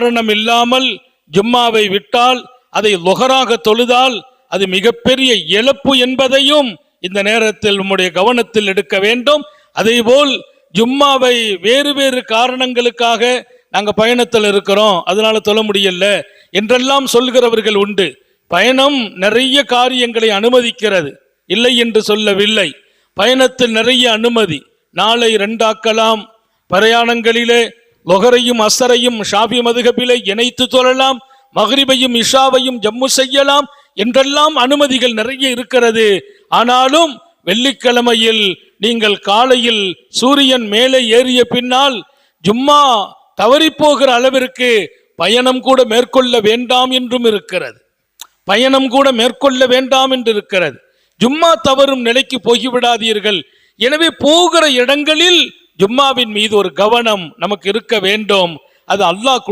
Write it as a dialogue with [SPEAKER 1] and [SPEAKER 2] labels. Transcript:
[SPEAKER 1] காரணம் இல்லாமல் ஜும்மாவை விட்டால், அதை லுஹராக தொழுதால் அது மிகப்பெரிய இழப்பு என்பதையும் இந்த நேரத்தில் நம்முடைய கவனத்தில் எடுக்க வேண்டும். அதேபோல் ஜும்மாவை வேறு வேறு காரணங்களுக்காக நாங்கள் பயணத்தில் இருக்கிறோம், அதனால தொழ முடியல என்றெல்லாம் சொல்கிறவர்கள் உண்டு. பயணம் நிறைய காரியங்களை அனுமதிக்கிறது, இல்லை என்று சொல்லவில்லை. பயணத்தில் நிறைய அனுமதி. நாளை 2 ஆக்கலாம், பிரயாணங்களிலே லொஹரையும் அசரையும் ஷாஃபி மதுஹபிலே இணைத்து தொழலாம், மக்ரிபையும் இஷாவையும் ஜம்மு செய்யலாம் என்றெல்லாம் அனுமதிகள் நிறைய இருக்கிறது. ஆனாலும் வெள்ளிக்கிழமையில் நீங்கள் காலையில் சூரியன் மேலே ஏறிய பின்னால் ஜும்மா தவறிப்போகிற அளவிற்கு பயணம் கூட மேற்கொள்ள வேண்டாம் என்றும் இருக்கிறது. பயணம் கூட மேற்கொள்ள வேண்டாம் என்று இருக்கிறது. ஜும்மா தவறும் நிலைக்கு போய்விடாதீர்கள். எனவே போகிற இடங்களில் ஜும்மாவின் மீது ஒரு கவனம் நமக்கு இருக்க வேண்டும். அது அல்லாஹ்